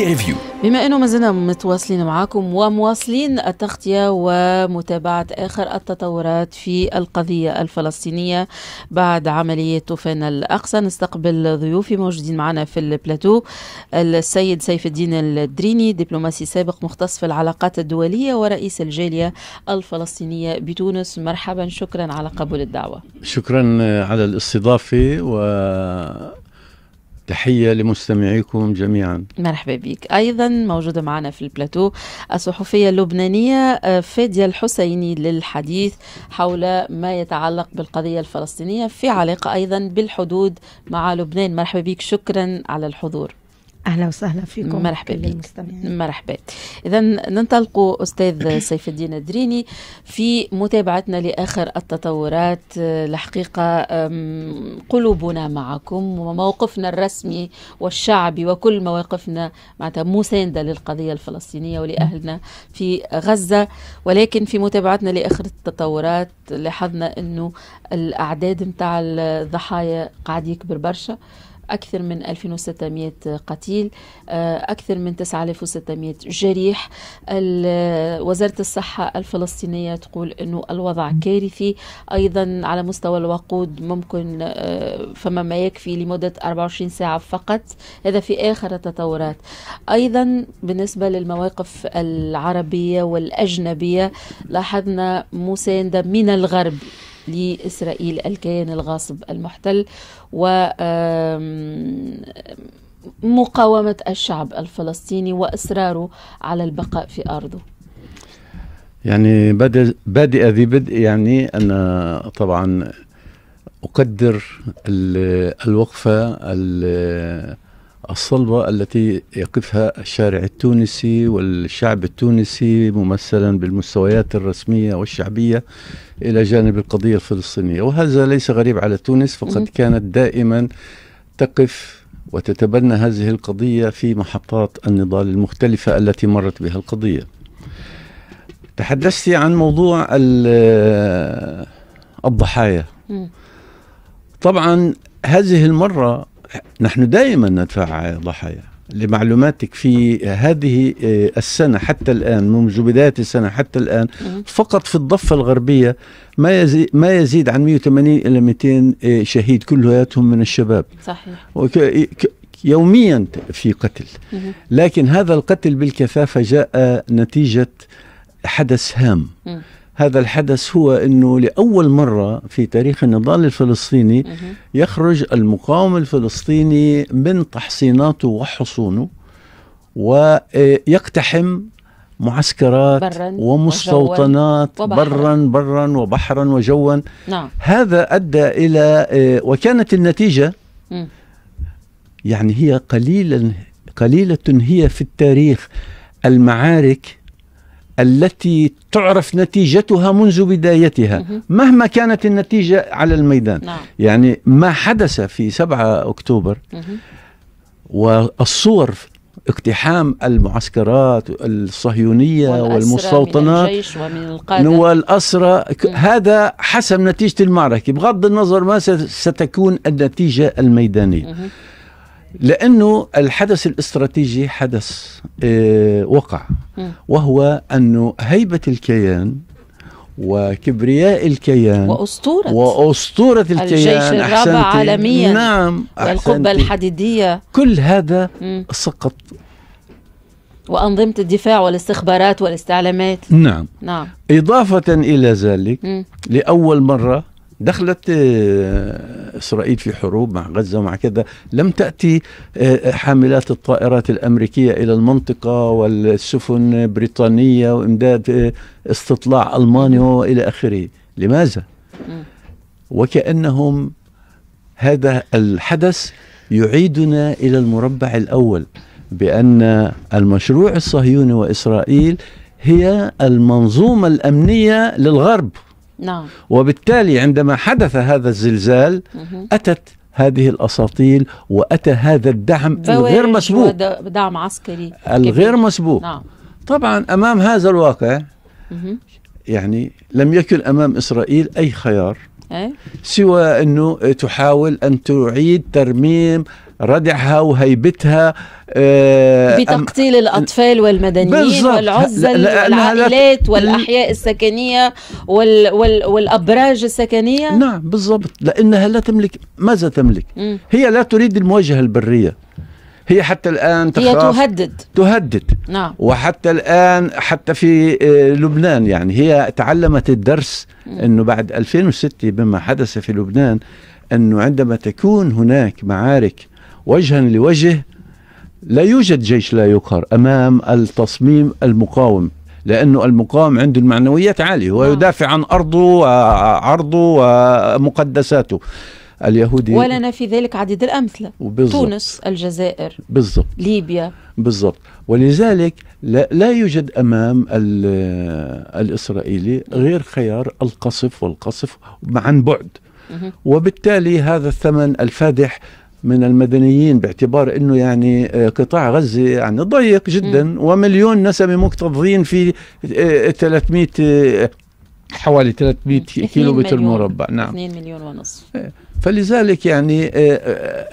انترفيو. بما أنه ما زلنا متواصلين معكم ومواصلين التغطية ومتابعة آخر التطورات في القضية الفلسطينية بعد عملية طوفان الأقصى، نستقبل ضيوفي موجودين معنا في البلاتو: السيد سيف الدين الدريني، دبلوماسي سابق مختص في العلاقات الدولية ورئيس الجالية الفلسطينية بتونس. مرحبا، شكرا على قبول الدعوة. شكرا على الاستضافة تحية لمستمعيكم جميعا. مرحبا بك. أيضا موجودة معنا في البلاتو الصحفية اللبنانية فادية الحسيني للحديث حول ما يتعلق بالقضية الفلسطينية في علاقة أيضا بالحدود مع لبنان. مرحبا بك، شكرا على الحضور. أهلا وسهلا فيكم. مرحبا بك. مرحبا. إذا ننطلق أستاذ سيف الدين الدريني في متابعتنا لآخر التطورات. الحقيقة قلوبنا معكم وموقفنا الرسمي والشعبي وكل مواقفنا معناتها مساندة للقضية الفلسطينية ولأهلنا في غزة، ولكن في متابعتنا لآخر التطورات لاحظنا أنه الأعداد متاع الضحايا قاعد يكبر برشا، أكثر من 2600 قتيل، أكثر من 9600 جريح. وزارة الصحة الفلسطينية تقول أنه الوضع كارثي. أيضا على مستوى الوقود ممكن فما ما يكفي لمدة 24 ساعة فقط. هذا في آخر التطورات. أيضا بالنسبة للمواقف العربية والأجنبية لاحظنا مساندة من الغرب لإسرائيل الكيان الغاصب المحتل ومقاومة الشعب الفلسطيني وإصراره على البقاء في أرضه. يعني بادئ ذي بدء، يعني أنا طبعا أقدر الوقفة الصلبة التي يقفها الشارع التونسي والشعب التونسي ممثلا بالمستويات الرسمية والشعبية إلى جانب القضية الفلسطينية، وهذا ليس غريب على تونس، فقد كانت دائما تقف وتتبنى هذه القضية في محطات النضال المختلفة التي مرت بها القضية. تحدثت عن موضوع الضحايا. طبعا هذه المرة نحن دائما ندفع ضحايا. لمعلوماتك، في هذه السنة حتى الآن، منذ بداية السنة حتى الآن، فقط في الضفة الغربية ما يزيد عن 180 إلى 200 شهيد، كلهم من الشباب. صحيح. يوميا في قتل. لكن هذا القتل بالكثافة جاء نتيجة حدث هام. هذا الحدث هو أنه لأول مرة في تاريخ النضال الفلسطيني يخرج المقاوم الفلسطيني من تحصيناته وحصونه ويقتحم معسكرات ومستوطنات برا وبحرا وجوا. نعم. هذا أدى إلى وكانت النتيجة يعني هي قليلة هي في التاريخ المعارك التي تعرف نتيجتها منذ بدايتها مهما كانت النتيجة على الميدان. نعم. يعني ما حدث في 7 أكتوبر والصور، اقتحام المعسكرات الصهيونية والمستوطنات من الجيش ومن القادة والأسرى، هذا حسب نتيجة المعركة بغض النظر ما ستكون النتيجة الميدانية. لأنه الحدث الاستراتيجي حدث وقع، وهو أنه هيبة الكيان وكبرياء الكيان وأسطورة الكيان، الجيش الرابع عالميا، نعم، والقبة الحديدية، كل هذا سقط. وأنظمة الدفاع والاستخبارات والاستعلامات. نعم. نعم. إضافة إلى ذلك لأول مرة دخلت إسرائيل في حروب مع غزة ومع كذا، لم تأتي حاملات الطائرات الأمريكية إلى المنطقة والسفن بريطانية وإمداد استطلاع ألماني وإلى آخره. لماذا؟ وكأنهم هذا الحدث يعيدنا إلى المربع الأول، بأن المشروع الصهيوني وإسرائيل هي المنظومة الأمنية للغرب. نعم. وبالتالي عندما حدث هذا الزلزال أتت هذه الأساطيل وأتى هذا الدعم الغير مسبوق، دعم عسكري الغير مسبوق. نعم. طبعا أمام هذا الواقع يعني لم يكن أمام إسرائيل أي خيار سوى أنه تحاول أن تعيد ترميم ردعها وهيبتها بتقتيل الأطفال والمدنيين والعزل والعائلات والأحياء السكنية والأبراج السكنية. نعم بالضبط، لأنها لا تملك. ماذا تملك؟ هي لا تريد المواجهة البرية. هي حتى الآن هي تهدد. نعم. وحتى الآن حتى في لبنان يعني هي تعلمت الدرس أنه بعد 2006 بما حدث في لبنان، أنه عندما تكون هناك معارك وجها لوجه لا يوجد جيش لا يقهر أمام التصميم المقاوم، لأنه المقاوم عنده المعنويات عالية ويدافع عن أرضه وعرضه ومقدساته. اليهودي ولنا في ذلك عديد الأمثلة، تونس، الجزائر، بالضبط، ليبيا، بالضبط. ولذلك لا يوجد أمام الإسرائيلي غير خيار القصف عن بعد. وبالتالي هذا الثمن الفادح من المدنيين، باعتبار أنه يعني قطاع غزة يعني ضيق جدا ومليون نسمة مكتظين في 300 حوالي 300 كيلومتر مربع. نعم 2 مليون ونصف. فلذلك يعني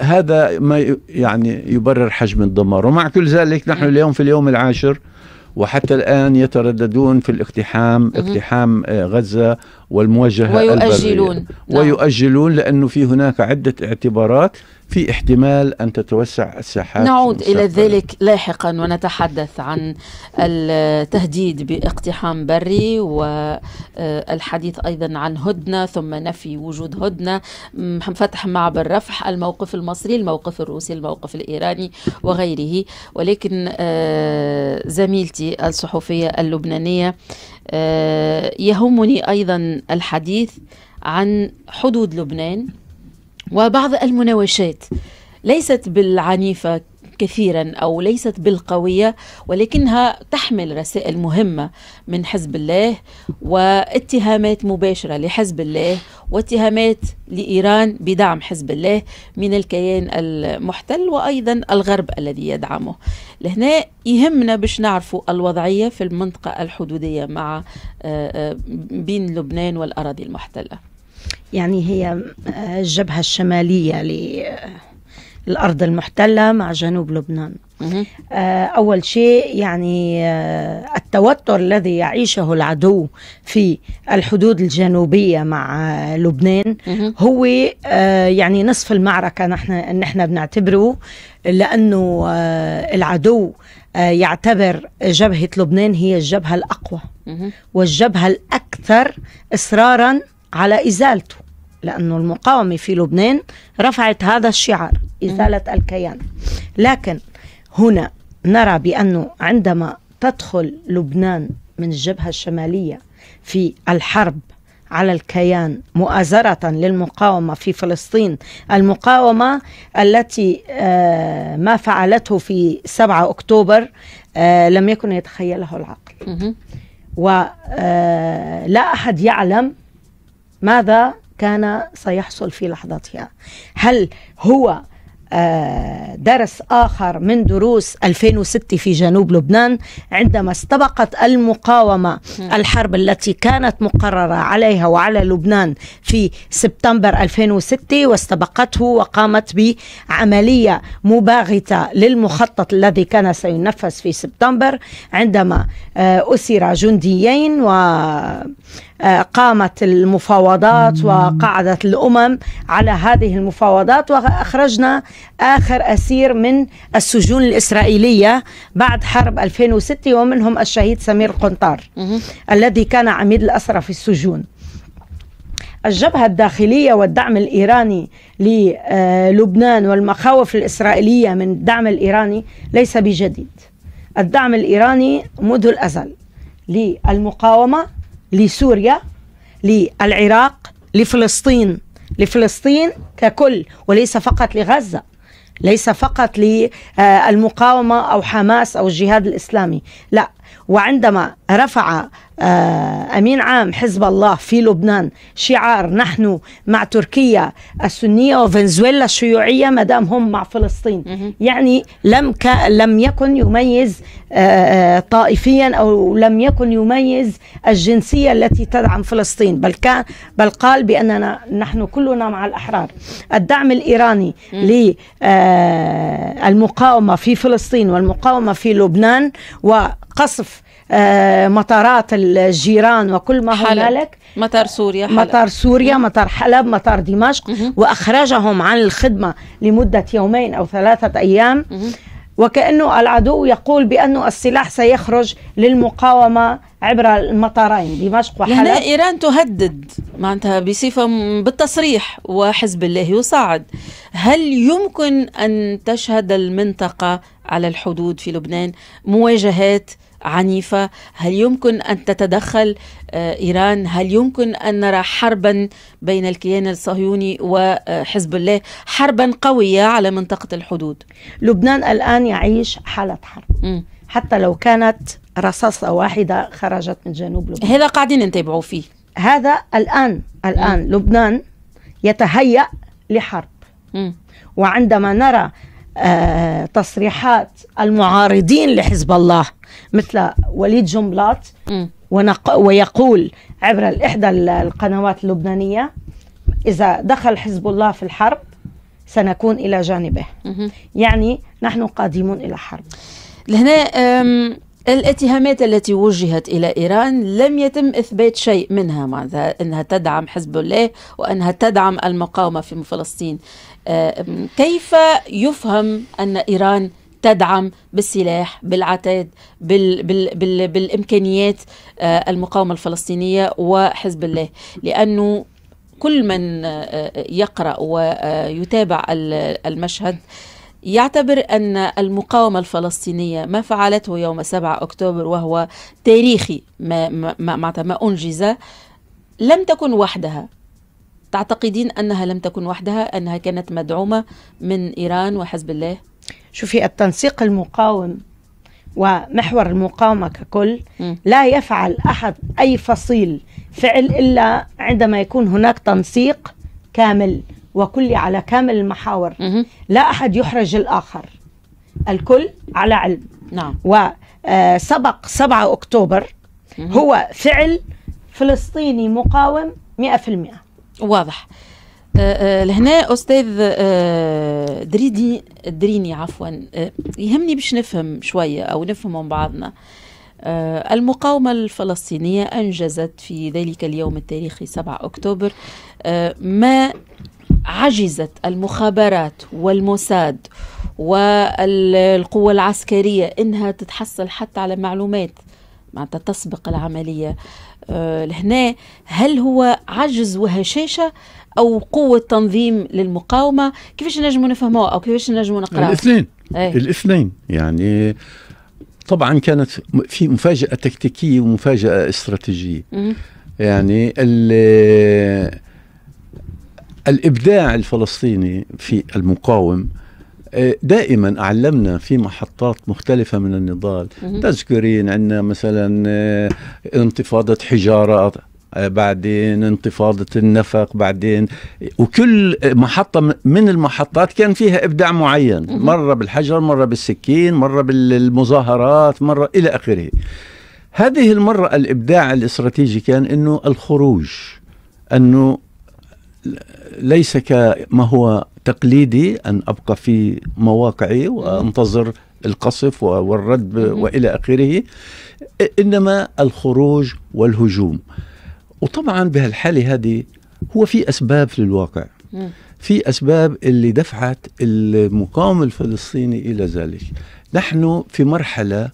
هذا ما يعني يبرر حجم الدمار. ومع كل ذلك نحن اليوم في اليوم العاشر وحتى الآن يترددون في اقتحام غزة والمواجهة ويؤجلون لأنه في هناك عدة اعتبارات في احتمال أن تتوسع الساحات. نعود إلى ذلك لاحقا ونتحدث عن التهديد باقتحام بري والحديث أيضا عن هدنة ثم نفي وجود هدنة، فتح معبر رفح، الموقف المصري، الموقف الروسي، الموقف الإيراني وغيره. ولكن زميلتي الصحفية اللبنانية يهمني أيضا الحديث عن حدود لبنان وبعض المناوشات ليست بالعنيفة كثيرا أو ليست بالقوية، ولكنها تحمل رسائل مهمة من حزب الله واتهامات مباشرة لحزب الله واتهامات لإيران بدعم حزب الله من الكيان المحتل وأيضا الغرب الذي يدعمه. لهنا يهمنا باش نعرفوا الوضعية في المنطقة الحدودية مع بين لبنان والأراضي المحتلة. يعني هي الجبهة الشمالية للأرض المحتلة مع جنوب لبنان. أول شيء يعني التوتر الذي يعيشه العدو في الحدود الجنوبية مع لبنان هو يعني نصف المعركة نحن بنعتبره، لأنه العدو يعتبر جبهة لبنان هي الجبهة الأقوى والجبهة الأكثر إصرارا على إزالته، لأنه المقاومة في لبنان رفعت هذا الشعار إزالة الكيان. لكن هنا نرى بأنه عندما تدخل لبنان من الجبهة الشمالية في الحرب على الكيان مؤازرة للمقاومة في فلسطين، المقاومة التي ما فعلته في 7 أكتوبر لم يكن يتخيله العقل، ولا أحد يعلم ماذا كان سيحصل في لحظتها. هل هو درس آخر من دروس 2006 في جنوب لبنان عندما استبقت المقاومة الحرب التي كانت مقررة عليها وعلى لبنان في سبتمبر 2006 واستبقته وقامت بعملية مباغتة للمخطط الذي كان سينفذ في سبتمبر، عندما أسر جنديين وقامت المفاوضات وقعدت الأمم على هذه المفاوضات وأخرجنا آخر أسير من السجون الإسرائيلية بعد حرب 2006 ومنهم الشهيد سمير قنطار الذي كان عميد الأسرى في السجون. الجبهة الداخلية والدعم الإيراني للبنان والمخاوف الإسرائيلية من الدعم الإيراني ليس بجديد. الدعم الإيراني منذ الأزل للمقاومة، لسوريا، للعراق، لفلسطين ككل، وليس فقط لغزة، ليس فقط للمقاومة أو حماس أو الجهاد الإسلامي، لا. وعندما رفع أمين عام حزب الله في لبنان شعار نحن مع تركيا السنية وفنزويلا الشيوعية مدام هم مع فلسطين، يعني لم يكن يميز طائفيا أو لم يكن يميز الجنسية التي تدعم فلسطين، بل قال بأننا نحن كلنا مع الأحرار. الدعم الإيراني للمقاومة في فلسطين والمقاومة في لبنان وقصف مطارات الجيران وكل ما هنالك، مطار سوريا، مطار حلب، مطار دمشق، وأخرجهم عن الخدمة لمدة يومين أو 3 أيام، وكأنه العدو يقول بأن السلاح سيخرج للمقاومة عبر المطارين دمشق وحلب. هنا إيران تهدد معناتها بصفة بالتصريح وحزب الله يصعد. هل يمكن أن تشهد المنطقة على الحدود في لبنان مواجهات عنيفة؟ هل يمكن أن تتدخل إيران؟ هل يمكن أن نرى حربا بين الكيان الصهيوني وحزب الله، حربا قوية على منطقة الحدود؟ لبنان الآن يعيش حالة حرب، حتى لو كانت رصاصة واحدة خرجت من جنوب لبنان. هذا قاعدين نتابعوا فيه. هذا الآن لبنان يتهيأ لحرب. وعندما نرى تصريحات المعارضين لحزب الله مثل وليد جنبلاط ويقول عبر إحدى القنوات اللبنانية إذا دخل حزب الله في الحرب سنكون إلى جانبه، يعني نحن قادمون إلى حرب. لهنا الاتهامات التي وجهت إلى إيران لم يتم إثبات شيء منها، معناتها أنها تدعم حزب الله وأنها تدعم المقاومة في فلسطين. كيف يفهم أن إيران تدعم بالسلاح، بالعتاد، بالإمكانيات المقاومة الفلسطينية وحزب الله؟ لأنه كل من يقرأ ويتابع المشهد يعتبر أن المقاومة الفلسطينية ما فعلته يوم 7 أكتوبر وهو تاريخي ما أنجز لم تكن وحدها. تعتقدين أنها لم تكن وحدها، أنها كانت مدعومة من إيران وحزب الله؟ شوفي، التنسيق المقاوم ومحور المقاومة ككل لا يفعل أحد أي فصيل فعل إلا عندما يكون هناك تنسيق كامل وكلي على كامل المحاور. لا أحد يحرج الآخر، الكل على علم. نعم. وسبق 7 أكتوبر هو فعل فلسطيني مقاوم 100%. واضح. لهنا أستاذ دريني عفوا، يهمني باش نفهم شوية أو نفهم من بعضنا. المقاومة الفلسطينية أنجزت في ذلك اليوم التاريخي 7 أكتوبر ما عجزت المخابرات والموساد والقوة العسكرية إنها تتحصل حتى على معلومات معناتها تسبق العملية. لهنا هل هو عجز وهشاشة أو قوة تنظيم للمقاومة؟ كيفاش نجموا نفهموه أو كيفاش نجموا نقرأه؟ الاثنين يعني طبعا كانت في مفاجأة تكتيكية ومفاجأة استراتيجية. يعني الإبداع الفلسطيني في المقاوم دائما أعلمنا في محطات مختلفة من النضال. تذكرين عندنا مثلا انتفاضة حجارة، بعدين انتفاضة النفق، بعدين وكل محطة من المحطات كان فيها إبداع معين، مرة بالحجر، مرة بالسكين، مرة بالمظاهرات، مرة إلى آخره. هذه المرة الإبداع الاستراتيجي كان إنه الخروج، أنه ليس كما هو تقليدي أن أبقى في مواقعي وأنتظر القصف والرد وإلى آخره، إنما الخروج والهجوم. وطبعا بهالحالة هذه هو في أسباب في الواقع، في أسباب اللي دفعت المقاومة الفلسطيني إلى ذلك. نحن في مرحلة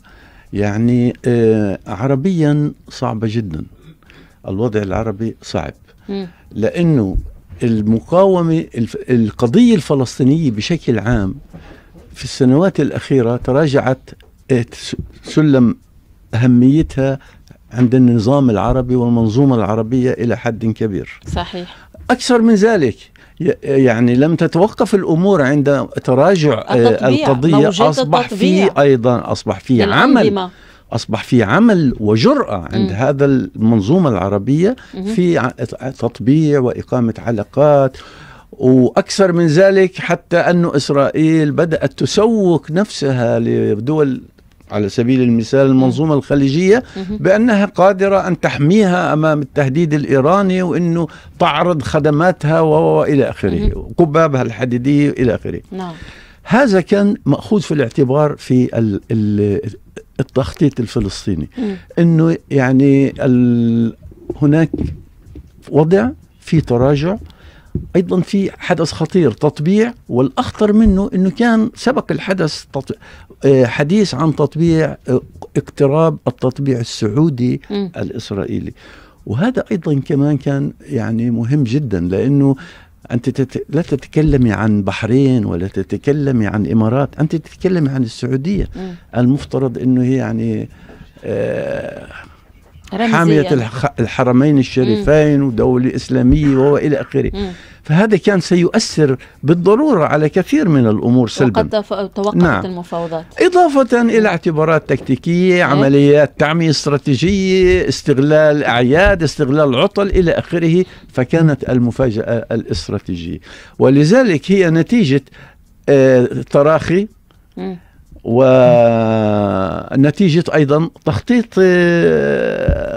يعني عربيا صعبة جدا، الوضع العربي صعب، لأنه المقاومة القضية الفلسطينية بشكل عام في السنوات الأخيرة تراجعت سلم أهميتها عند النظام العربي والمنظومة العربية إلى حد كبير. صحيح. أكثر من ذلك، يعني لم تتوقف الأمور عند تراجع القضية، أصبح فيه عمل أصبح في عمل وجرأة عند هذا المنظومة العربية في تطبيع وإقامة علاقات. وأكثر من ذلك حتى أن إسرائيل بدأت تسوق نفسها لدول على سبيل المثال المنظومة الخليجية بأنها قادرة أن تحميها أمام التهديد الإيراني، وأنه تعرض خدماتها وإلى آخره، قبابها الحديدية إلى آخره. نعم. هذا كان مأخوذ في الاعتبار في التخطيط الفلسطيني، أنه يعني هناك وضع في تراجع، أيضا في حدث خطير تطبيع، والأخطر منه أنه كان سبق الحدث حديث عن تطبيع، اقتراب التطبيع السعودي الإسرائيلي. وهذا أيضا كمان كان يعني مهم جدا، لأنه أنت لا تتكلمي عن بحرين ولا تتكلمي عن إمارات، أنت تتكلمي عن السعودية المفترض أنه هي يعني حامية الحرمين الشريفين ودولة إسلامية وإلى آخره. فهذا كان سيؤثر بالضرورة على كثير من الأمور سلبا. وقد توقفت المفاوضات، إضافة إلى اعتبارات تكتيكية، عمليات تعمية استراتيجية، استغلال أعياد، استغلال عطل إلى آخره. فكانت المفاجأة الاستراتيجية، ولذلك هي نتيجة تراخي ونتيجة أيضا تخطيط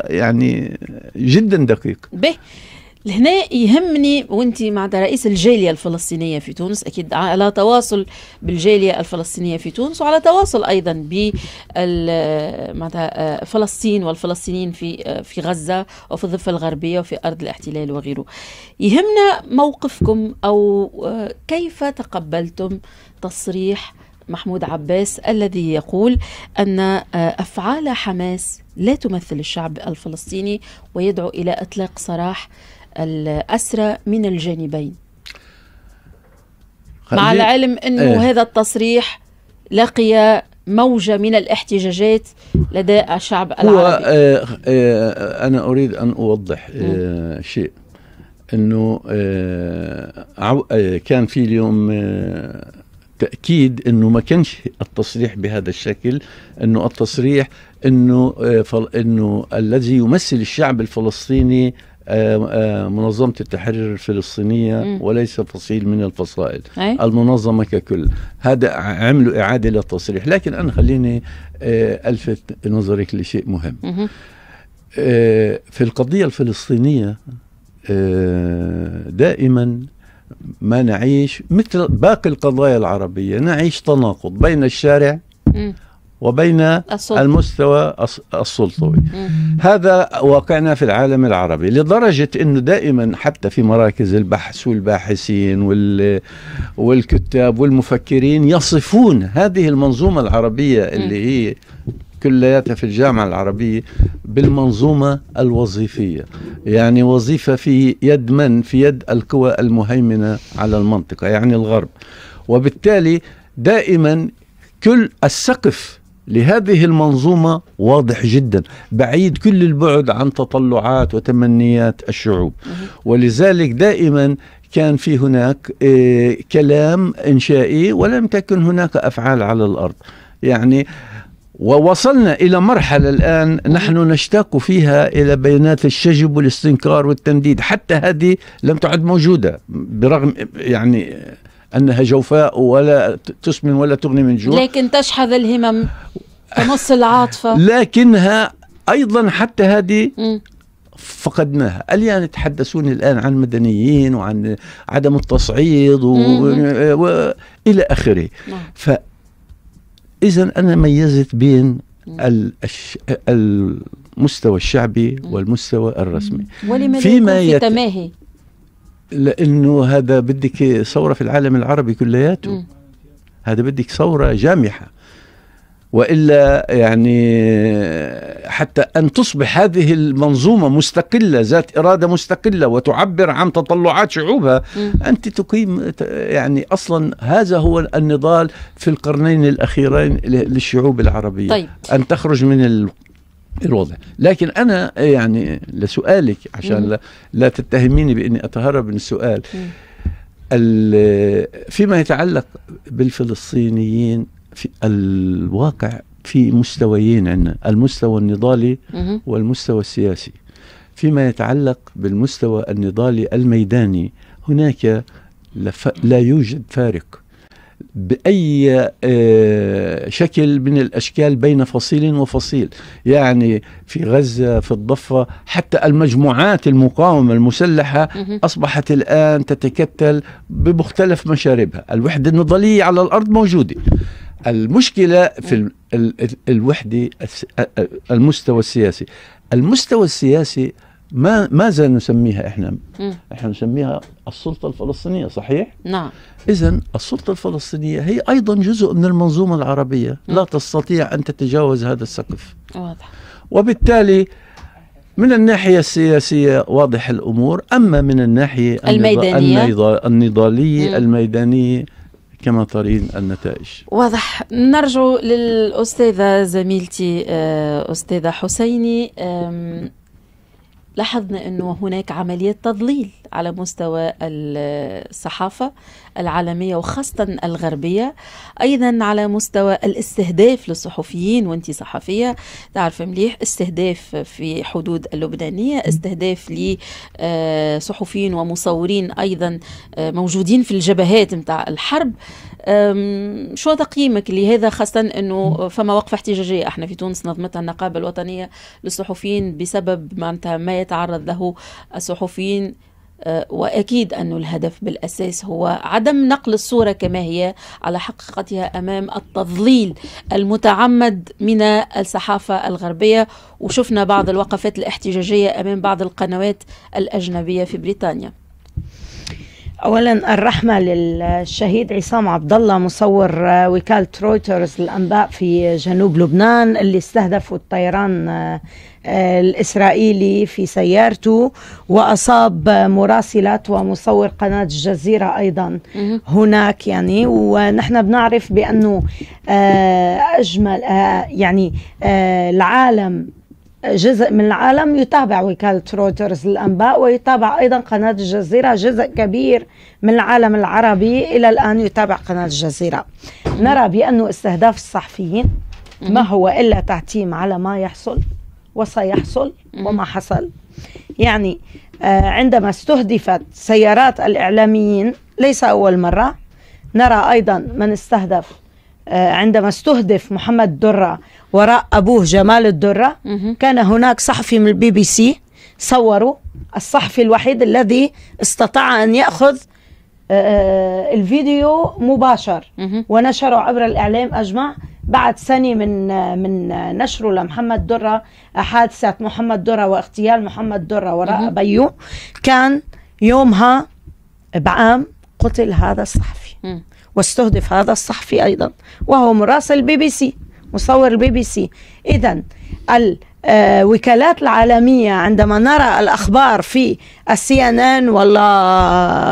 يعني جدا دقيق. هنا يهمني، وانت مع رئيس الجالية الفلسطينية في تونس، أكيد على تواصل بالجالية الفلسطينية في تونس، وعلى تواصل أيضا بفلسطين والفلسطينيين في غزة وفي الضفة الغربية وفي أرض الاحتلال وغيره. يهمنا موقفكم، أو كيف تقبلتم تصريح محمود عباس الذي يقول أن أفعال حماس لا تمثل الشعب الفلسطيني، ويدعو إلى إطلاق سراح الأسرى من الجانبين، مع العلم أنه هذا التصريح لقي موجة من الاحتجاجات لدى الشعب العربي. أنا أريد أن أوضح شيء، أنه كان في اليوم تأكيد أنه ما كانش التصريح بهذا الشكل، أنه التصريح أنه الذي يمثل الشعب الفلسطيني منظمة التحرير الفلسطينية وليس فصيل من الفصائل، المنظمة ككل. هذا عملوا إعادة للتصريح. لكن أنا خليني ألفت نظرك لشيء مهم. في القضية الفلسطينية دائما ما نعيش مثل باقي القضايا العربية، نعيش تناقض بين الشارع وبين المستوى السلطوي. هذا واقعنا في العالم العربي، لدرجة أنه دائما حتى في مراكز البحث والباحثين والكتاب والمفكرين يصفون هذه المنظومة العربية اللي هي كلياتها في الجامعة العربية بالمنظومة الوظيفية، يعني وظيفة في يد من؟ في يد القوى المهيمنة على المنطقة، يعني الغرب. وبالتالي دائما كل السقف لهذه المنظومة واضح جدا، بعيد كل البعد عن تطلعات وتمنيات الشعوب. ولذلك دائما كان في هناك كلام إنشائي، ولم تكن هناك أفعال على الأرض. يعني ووصلنا إلى مرحلة الآن نحن نشتاق فيها إلى بيانات الشجب والاستنكار والتنديد، حتى هذه لم تعد موجودة، برغم يعني أنها جوفاء ولا تسمن ولا تغني من جوع، لكن تشحذ الهمم، تمص العاطفة. لكنها أيضا حتى هذه فقدناها. الآن يتحدثون الآن عن مدنيين وعن عدم التصعيد وإلى آخره. إذن أنا ميزت بين المستوى الشعبي والمستوى الرسمي. ولماذا يكون في تماهي؟ لأنه هذا بدك ثورة في العالم العربي كلياته، هذا بدك ثورة جامحة، وإلا يعني حتى أن تصبح هذه المنظومة مستقلة ذات إرادة مستقلة وتعبر عن تطلعات شعوبها، أنت تقيم يعني أصلا هذا هو النضال في القرنين الأخيرين للشعوب العربية. طيب. أن تخرج من الوضع. لكن أنا يعني لسؤالك عشان لا تتهميني بأني أتهرب من السؤال، فيما يتعلق بالفلسطينيين في الواقع في مستويين عندنا، المستوى النضالي والمستوى السياسي. فيما يتعلق بالمستوى النضالي الميداني هناك لا يوجد فارق بأي شكل من الأشكال بين فصيل وفصيل. يعني في غزة، في الضفة، حتى المجموعات المقاومة المسلحة أصبحت الآن تتكتل بمختلف مشاربها. الوحدة النضالية على الأرض موجودة. المشكلة في الوحدة المستوى السياسي. المستوى السياسي ماذا نسميها إحنا نسميها السلطة الفلسطينية، صحيح؟ نعم. إذن السلطة الفلسطينية هي أيضا جزء من المنظومة العربية، لا تستطيع أن تتجاوز هذا السقف. واضح. وبالتالي من الناحية السياسية واضح الأمور، أما من الناحية النضالية الميدانية كما ترين النتائج واضح. نرجع للأستاذة زميلتي أستاذة حسيني. لاحظنا أنه هناك عملية تضليل على مستوى الصحافة العالمية وخاصة الغربية، أيضا على مستوى الاستهداف للصحفيين. وانت صحفية تعرف مليح، استهداف في حدود اللبنانية، استهداف لصحفيين ومصورين أيضا موجودين في الجبهات متاع الحرب. شو تقييمك لهذا، خاصة أنه فما وقفة احتجاجية احنا في تونس نظمتها النقابة الوطنية للصحفيين بسبب ما يتعرض له الصحفيين، وأكيد أنه الهدف بالأساس هو عدم نقل الصورة كما هي على حقيقتها أمام التضليل المتعمد من الصحافة الغربية. وشفنا بعض الوقفات الاحتجاجية أمام بعض القنوات الأجنبية في بريطانيا. أولا الرحمة للشهيد عصام عبد الله مصور وكالة رويترز للأنباء في جنوب لبنان اللي استهدفوا الطيران الإسرائيلي في سيارته وأصاب مراسلات ومصور قناة الجزيرة أيضا هناك. يعني ونحن بنعرف بأنه أجمل يعني العالم، جزء من العالم يتابع وكالة رويترز للأنباء، ويتابع أيضا قناة الجزيرة. جزء كبير من العالم العربي إلى الآن يتابع قناة الجزيرة. نرى بأنه استهداف الصحفيين ما هو إلا تعتيم على ما يحصل وسيحصل وما حصل. يعني عندما استهدفت سيارات الإعلاميين ليس أول مرة. نرى أيضا من استهدف عندما استهدف محمد درة وراء أبوه جمال الدرة، كان هناك صحفي من BBC صوروا، الصحفي الوحيد الذي استطاع أن يأخذ الفيديو مباشر ونشره عبر الإعلام أجمع. بعد سنة من نشره لمحمد درة، حادثة محمد درة واغتيال محمد درة وراء بيو، كان يومها بعام قتل هذا الصحفي واستهدف هذا الصحفي أيضا، وهو مراسل BBC، مصور BBC. إذن الوكالات العالمية عندما نرى الأخبار في CNN ولا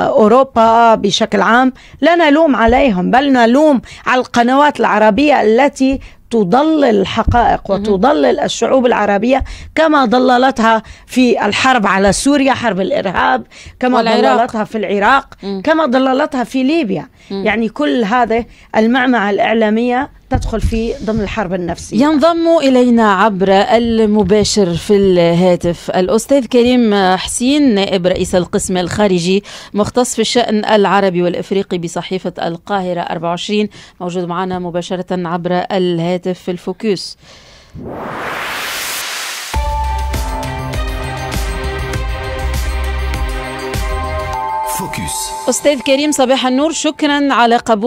أوروبا بشكل عام لا نلوم عليهم، بل نلوم على القنوات العربية التي تضلل الحقائق وتضلل الشعوب العربية، كما ضللتها في الحرب على سوريا، حرب الإرهاب، كما ضللتها في العراق، كما ضللتها في ليبيا. يعني كل هذه المعمعة الإعلامية تدخل في ضمن الحرب النفسية. ينضم إلينا عبر المباشر في الهاتف الأستاذ كريم حسين، نائب رئيس القسم الخارجي مختص في الشأن العربي والإفريقي بصحيفة القاهرة 24، موجود معنا مباشرة عبر الهاتف في الفوكس. أستاذ كريم صباح النور، شكرا على قبول